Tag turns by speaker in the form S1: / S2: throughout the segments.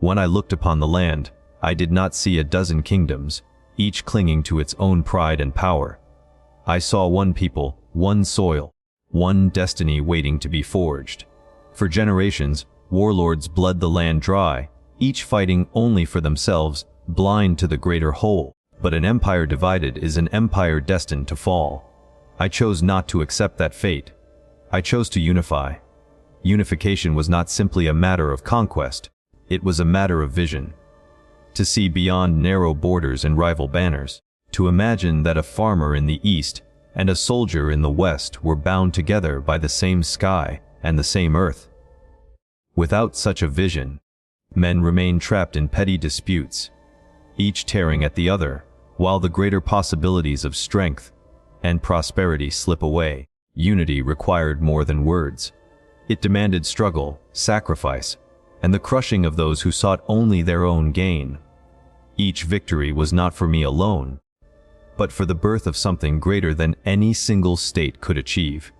S1: When I looked upon the land, I did not see a dozen kingdoms, each clinging to its own pride and power. I saw one people, one soil, one destiny waiting to be forged. For generations, warlords bled the land dry, each fighting only for themselves, blind to the greater whole. But an empire divided is an empire destined to fall. I chose not to accept that fate. I chose to unify. Unification was not simply a matter of conquest, it was a matter of vision. To see beyond narrow borders and rival banners, to imagine that a farmer in the east and a soldier in the west were bound together by the same sky and the same earth. Without such a vision, men remain trapped in petty disputes, each tearing at the other, while the greater possibilities of strength and prosperity slip away. Unity required more than words. It demanded struggle, sacrifice, and the crushing of those who sought only their own gain. Each victory was not for me alone, but for the birth of something greater than any single state could achieve.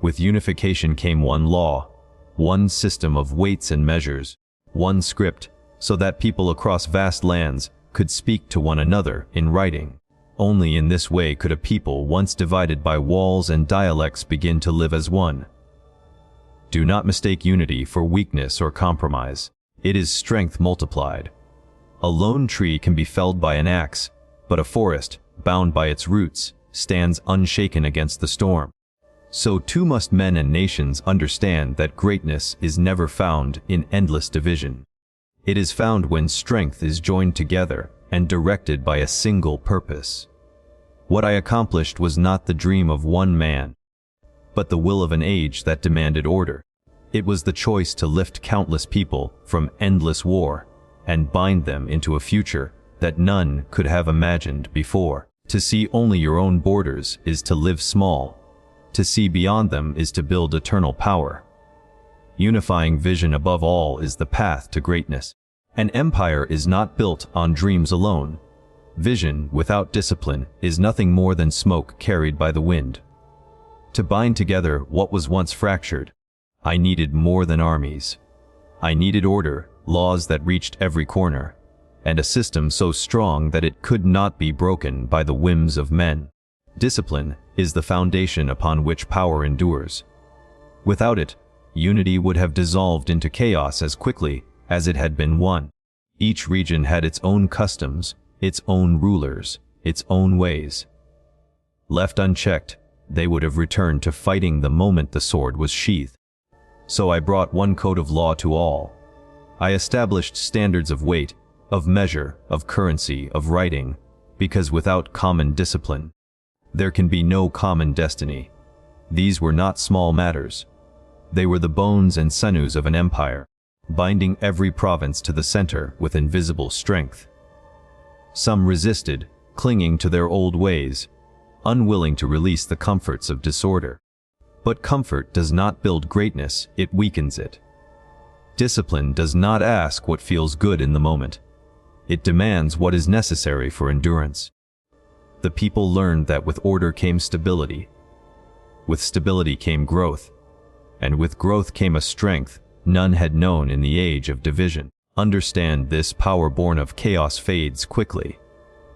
S1: With unification came one law, one system of weights and measures, one script, so that people across vast lands could speak to one another in writing. Only in this way could a people once divided by walls and dialects begin to live as one. Do not mistake unity for weakness or compromise. It is strength multiplied. A lone tree can be felled by an axe, but a forest, bound by its roots, stands unshaken against the storm. So too must men and nations understand that greatness is never found in endless division. It is found when strength is joined together and directed by a single purpose. What I accomplished was not the dream of one man, but the will of an age that demanded order. It was the choice to lift countless people from endless war and bind them into a future that none could have imagined before. To see only your own borders is to live small. To see beyond them is to build eternal power. Unifying vision above all is the path to greatness. An empire is not built on dreams alone. Vision without discipline is nothing more than smoke carried by the wind. To bind together what was once fractured, I needed more than armies. I needed order, laws that reached every corner, and a system so strong that it could not be broken by the whims of men. Discipline is the foundation upon which power endures. Without it, unity would have dissolved into chaos as quickly as it had been won. Each region had its own customs, its own rulers, its own ways. Left unchecked, they would have returned to fighting the moment the sword was sheathed. So I brought one code of law to all. I established standards of weight, of measure, of currency, of writing, because without common discipline, there can be no common destiny. These were not small matters. They were the bones and sinews of an empire, binding every province to the center with invisible strength. Some resisted, clinging to their old ways, unwilling to release the comforts of disorder. But comfort does not build greatness, it weakens it. Discipline does not ask what feels good in the moment. It demands what is necessary for endurance. The people learned that with order came stability. With stability came growth. And with growth came a strength none had known in the age of division. Understand this: power born of chaos fades quickly,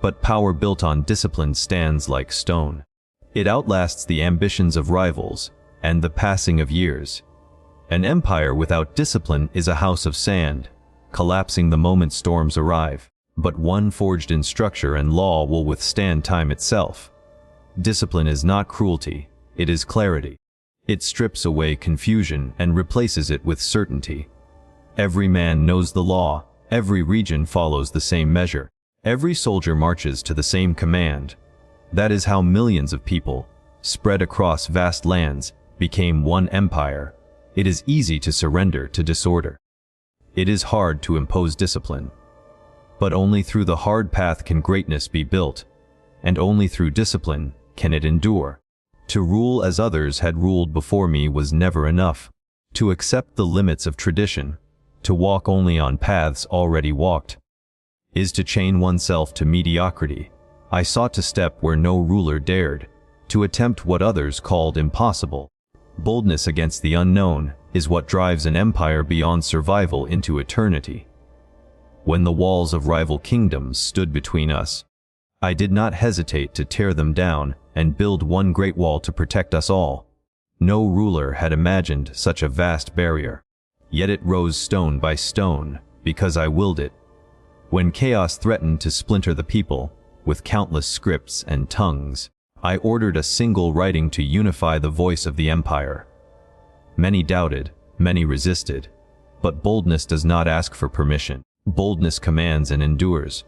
S1: but power built on discipline stands like stone. It outlasts the ambitions of rivals and the passing of years. An empire without discipline is a house of sand, collapsing the moment storms arrive. But one forged in structure and law will withstand time itself. Discipline is not cruelty, it is clarity. It strips away confusion and replaces it with certainty. Every man knows the law, every region follows the same measure, every soldier marches to the same command. That is how millions of people, spread across vast lands, became one empire. It is easy to surrender to disorder. It is hard to impose discipline. But only through the hard path can greatness be built, and only through discipline can it endure. To rule as others had ruled before me was never enough. To accept the limits of tradition, to walk only on paths already walked, is to chain oneself to mediocrity. I sought to step where no ruler dared, to attempt what others called impossible. Boldness against the unknown is what drives an empire beyond survival into eternity. When the walls of rival kingdoms stood between us, I did not hesitate to tear them down and build one great wall to protect us all. No ruler had imagined such a vast barrier, yet it rose stone by stone because I willed it. When chaos threatened to splinter the people, with countless scripts and tongues, I ordered a single writing to unify the voice of the empire. Many doubted, many resisted, but boldness does not ask for permission. Boldness commands and endures.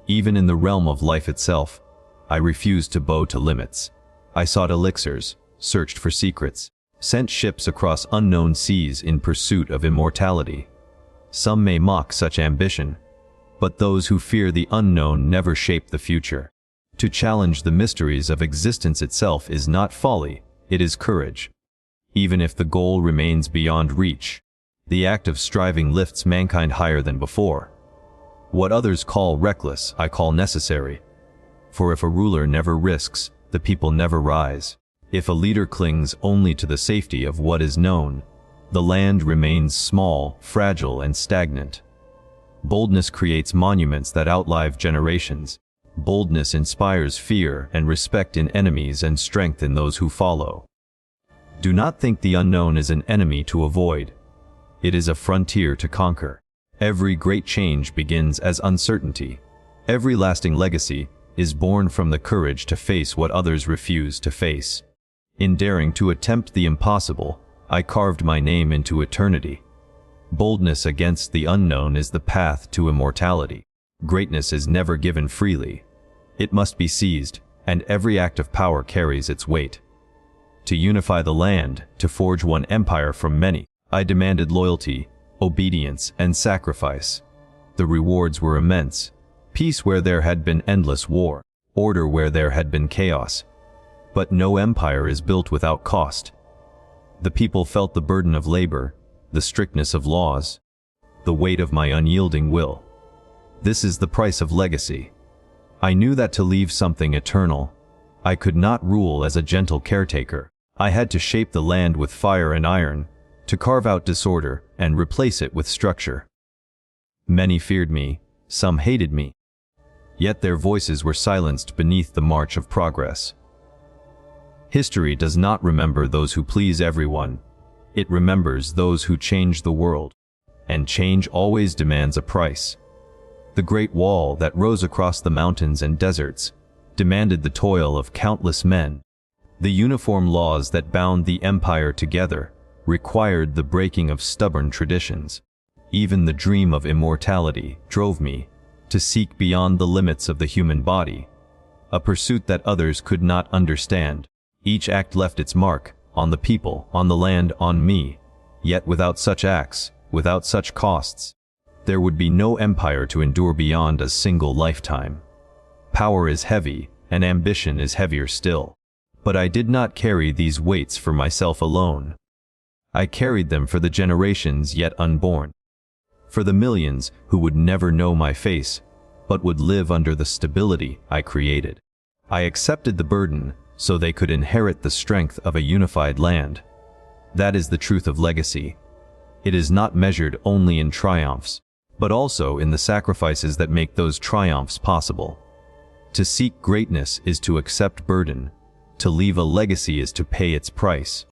S1: Even in the realm of life itself, I refused to bow to limits. I sought elixirs, searched for secrets, sent ships across unknown seas in pursuit of immortality. Some may mock such ambition, but those who fear the unknown never shape the future. To challenge the mysteries of existence itself is not folly, it is courage. Even if the goal remains beyond reach, the act of striving lifts mankind higher than before. What others call reckless, I call necessary. For if a ruler never risks, the people never rise. If a leader clings only to the safety of what is known, the land remains small, fragile, and stagnant. Boldness creates monuments that outlive generations. Boldness inspires fear and respect in enemies and strength in those who follow. Do not think the unknown is an enemy to avoid. It is a frontier to conquer. Every great change begins as uncertainty. Every lasting legacy is born from the courage to face what others refuse to face. In daring to attempt the impossible, I carved my name into eternity. Boldness against the unknown is the path to immortality. Greatness is never given freely. It must be seized, and every act of power carries its weight. To unify the land, to forge one empire from many, I demanded loyalty, obedience, and sacrifice. The rewards were immense. Peace where there had been endless war, order where there had been chaos. But no empire is built without cost. The people felt the burden of labor, the strictness of laws, the weight of my unyielding will. This is the price of legacy. I knew that to leave something eternal, I could not rule as a gentle caretaker. I had to shape the land with fire and iron, to carve out disorder and replace it with structure. Many feared me, some hated me. Yet their voices were silenced beneath the march of progress. History does not remember those who please everyone. It remembers those who change the world. And change always demands a price. The Great Wall that rose across the mountains and deserts demanded the toil of countless men. The uniform laws that bound the empire together required the breaking of stubborn traditions. Even the dream of immortality drove me to seek beyond the limits of the human body, a pursuit that others could not understand. Each act left its mark, on the people, on the land, on me. Yet without such acts, without such costs, there would be no empire to endure beyond a single lifetime. Power is heavy, and ambition is heavier still. But I did not carry these weights for myself alone. I carried them for the generations yet unborn. For the millions who would never know my face, but would live under the stability I created. I accepted the burden so they could inherit the strength of a unified land. That is the truth of legacy. It is not measured only in triumphs, but also in the sacrifices that make those triumphs possible. To seek greatness is to accept burden. To leave a legacy is to pay its price.